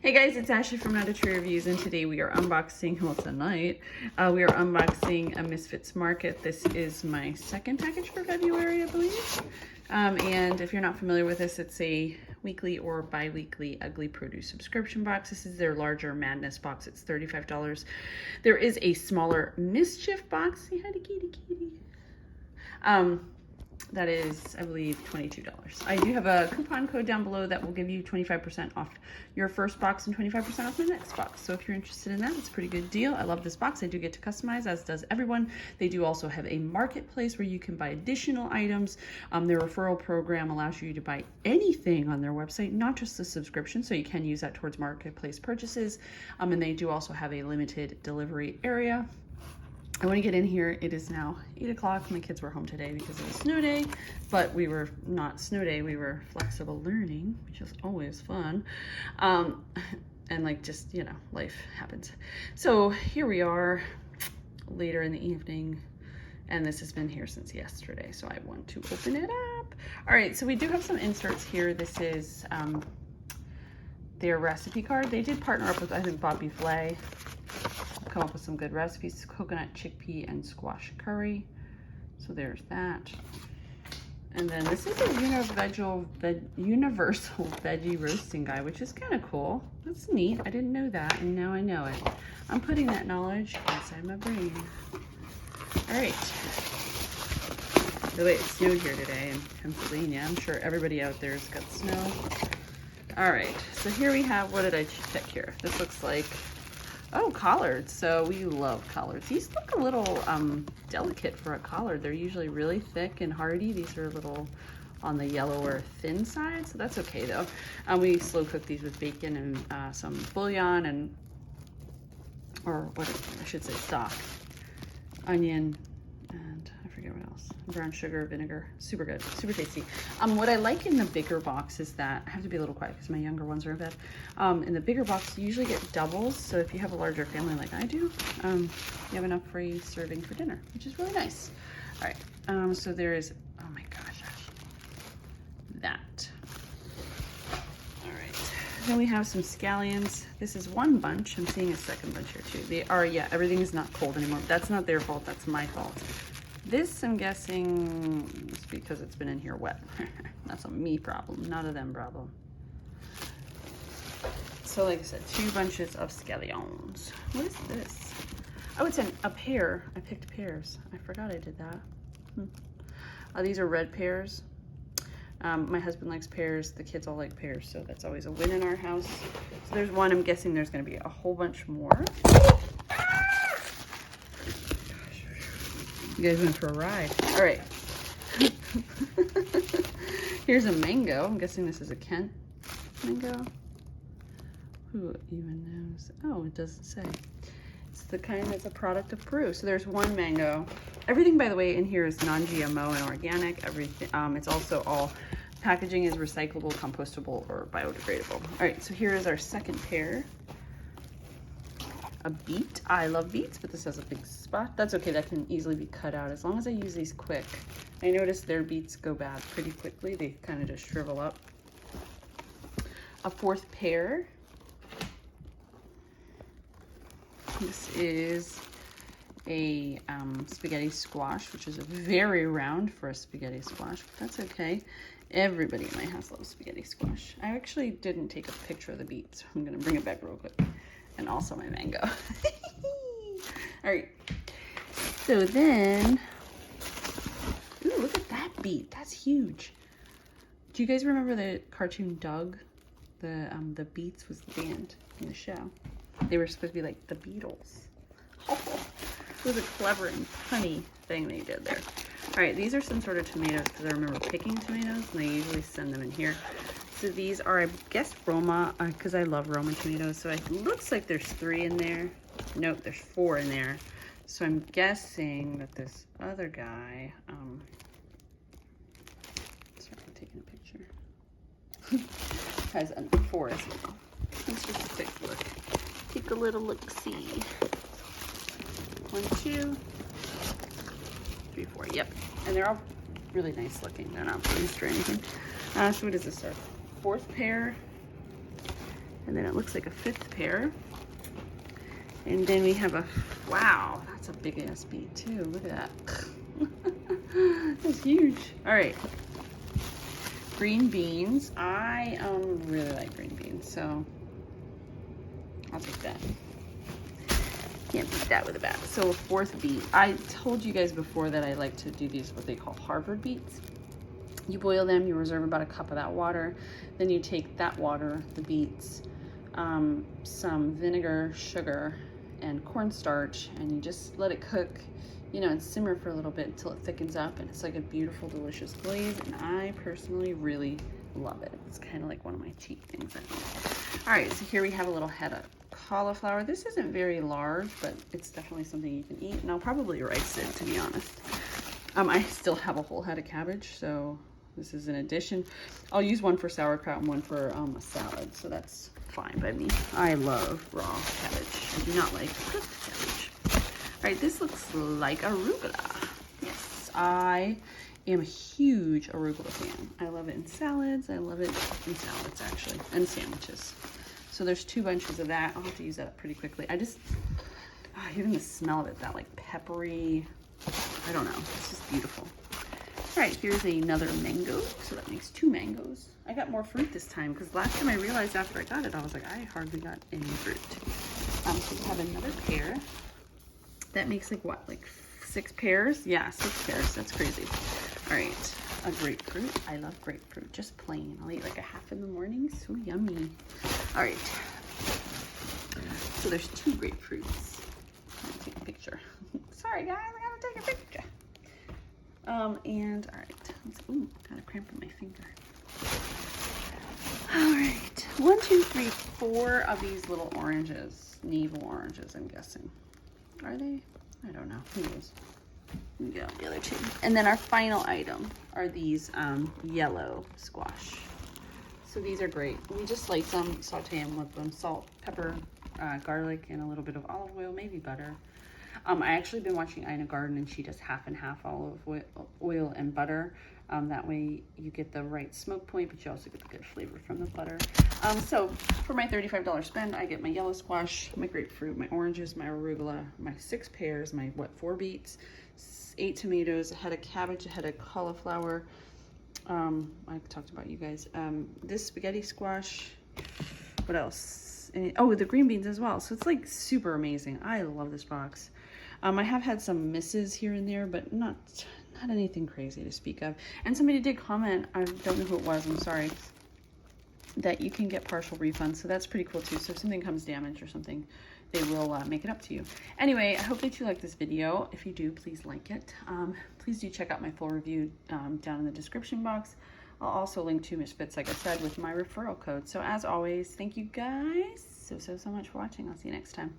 Hey guys, it's Ashley from NAT APP Reviews, and today we are unboxing, well, tonight, we are unboxing a Misfits Market. This is my second package for February, I believe. And if you're not familiar with this, it's a weekly or bi-weekly Ugly Produce subscription box. This is their larger Madness box. It's $35. There is a smaller Mischief box. Say hi to kitty. That is, I believe, $22. I do have a coupon code down below that will give you 25% off your first box and 25% off the next box. So if you're interested in that, it's a pretty good deal. I love this box. I do get to customize, as does everyone. They do also have a marketplace where you can buy additional items. Their referral program allows you to buy anything on their website, not just the subscription, so you can use that towards marketplace purchases. And they do also have a limited delivery area. I want to get in here. It is now 8 o'clock. My kids were home today because it was snow day, but we were not snow day. We were flexible learning, which is always fun. And like, just, you know, life happens. So here we are later in the evening, and this has been here since yesterday. So I want to open it up. All right. So we do have some inserts here. This is their recipe card. They did partner up with, I think, Bobby Flay. Come up with some good recipes: coconut, chickpea, and squash curry. So there's that. And then this is a universal veggie roasting guide, which is kind of cool. That's neat. I didn't know that, and now I know it. I'm putting that knowledge inside my brain. All right. By the way, it snowed here today in Pennsylvania. I'm sure everybody out there has got snow. All right. So here we have, what did I check here? This looks like, oh, collards. So we love collards. These look a little delicate for a collard. They're usually really thick and hearty. These are a little on the yellower thin side, so that's okay though. We slow cook these with bacon and some bouillon and, or what I should say, stock, onion, and I forget what else. Brown sugar, vinegar. Super good, super tasty. What I like in the bigger box is that, I have to be a little quiet because my younger ones are in bed. In the bigger box, you usually get doubles. So if you have a larger family like I do, you have enough free serving for dinner, which is really nice. All right, so there is, oh my gosh, that. All right, then we have some scallions. This is one bunch. I'm seeing a second bunch here too. They are, yeah, everything is not cold anymore. That's not their fault, that's my fault. This, I'm guessing, is because it's been in here wet. That's a me problem, not a them problem. So like I said, 2 bunches of scallions. What is this? Oh, it's a pear. I picked pears. I forgot I did that. These are red pears. My husband likes pears. The kids all like pears, so that's always a win in our house. So there's one. I'm guessing there's going to be a whole bunch more. You guys went for a ride. All right. Here's a mango. I'm guessing this is a Kent mango. Who even knows? Oh, it doesn't say. It's the kind that's a product of Peru. So there's one mango. Everything, by the way, in here is non-GMO and organic. Everything. It's also all packaging is recyclable, compostable, or biodegradable. All right. So here is our second pair. A beet. I love beets, but this has a big spot. That's okay. That can easily be cut out as long as I use these quick. I noticed their beets go bad pretty quickly. They kind of just shrivel up. A fourth pear. This is a spaghetti squash, which is very round for a spaghetti squash, but that's okay. Everybody in my house loves spaghetti squash. I actually didn't take a picture of the beets, so I'm going to bring it back real quick. And also my mango. All right. So then, ooh, look at that beet. That's huge. Do you guys remember the cartoon Doug? The Beats was the band in the show. They were supposed to be like the Beatles. Oh, it was a clever and funny thing they did there. All right, these are some sort of tomatoes because I remember picking tomatoes, and they usually send them in here. So these are, I guess, Roma, because I love Roma tomatoes. So it looks like there's 3 in there. Nope, there's 4 in there. So I'm guessing that this other guy, sorry, I'm taking a picture, has 4 as well. Let's just take a look. Take a little look-see. 1, 2, 3, 4. Yep, and they're all really nice looking. They're not bruised or anything. So what is this? Our 4th pair And then it looks like a 5th pair. And then we have a, wow, that's a big ass bead too. Look at that. That's huge. All right. Green beans. I really like green beans, so I'll take that. Can't beat that with a bat. So a 4th beet. I told you guys before that I like to do these, what they call Harvard beets. You boil them, you reserve about a cup of that water. Then you take that water, the beets, some vinegar, sugar, and cornstarch, and you just let it cook, you know, and simmer for a little bit until it thickens up, and it's like a beautiful, delicious glaze, and I personally really love it. It's kind of like one of my cheat things, I think. All right, so here we have a little head of cauliflower. This isn't very large, but it's definitely something you can eat, and I'll probably rice it, to be honest. I still have a whole head of cabbage, so this is an addition. I'll use one for sauerkraut and one for a salad, so that's fine by me. I love raw cabbage. I do not like cooked cabbage. All right, this looks like arugula. Yes, I am a huge arugula fan. I love it in salads. I love it in salads, actually, and sandwiches. So there's 2 bunches of that. I'll have to use that up pretty quickly. I just, even the smell of it, that like peppery, I don't know, it's just beautiful. All right, here's another mango. So that makes 2 mangoes. I got more fruit this time because last time I realized after I got it, I was like, I hardly got any fruit. So we have another pear. That makes like what, like 6 pairs? Yeah, 6 pairs. That's crazy. All right, a grapefruit. I love grapefruit, just plain. I'll eat like a half in the morning. So yummy. All right. So there's 2 grapefruits. I'm gonna take a picture. Sorry guys, I gotta take a picture. And all right, ooh, got a cramp in my finger. All right, 1, 2, 3, 4 of these little oranges, navel oranges, I'm guessing. Are they? I don't know, who knows? We got the other 2. And then our final item are these yellow squash. So these are great. We just slice them, saute them with them, salt, pepper, garlic, and a little bit of olive oil, maybe butter. I actually been watching Ina Garden, and she does half and half olive oil and butter. That way you get the right smoke point, but you also get the good flavor from the butter. So for my $35 spend, I get my yellow squash, my grapefruit, my oranges, my arugula, my 6 pears, my 4 beets, 8 tomatoes, a head of cabbage, a head of cauliflower. I talked about you guys. This spaghetti squash. What else? And the green beans as well. So it's like super amazing. I love this box. I have had some misses here and there, but not anything crazy to speak of. And somebody did comment, I don't know who it was, I'm sorry, that you can get partial refunds. So that's pretty cool too. So if something comes damaged or something, they will make it up to you. Anyway, I hope that you like this video. If you do, please like it. Please do check out my full review down in the description box. I'll also link to Misfits, like I said, with my referral code. So as always, thank you guys so much for watching. I'll see you next time.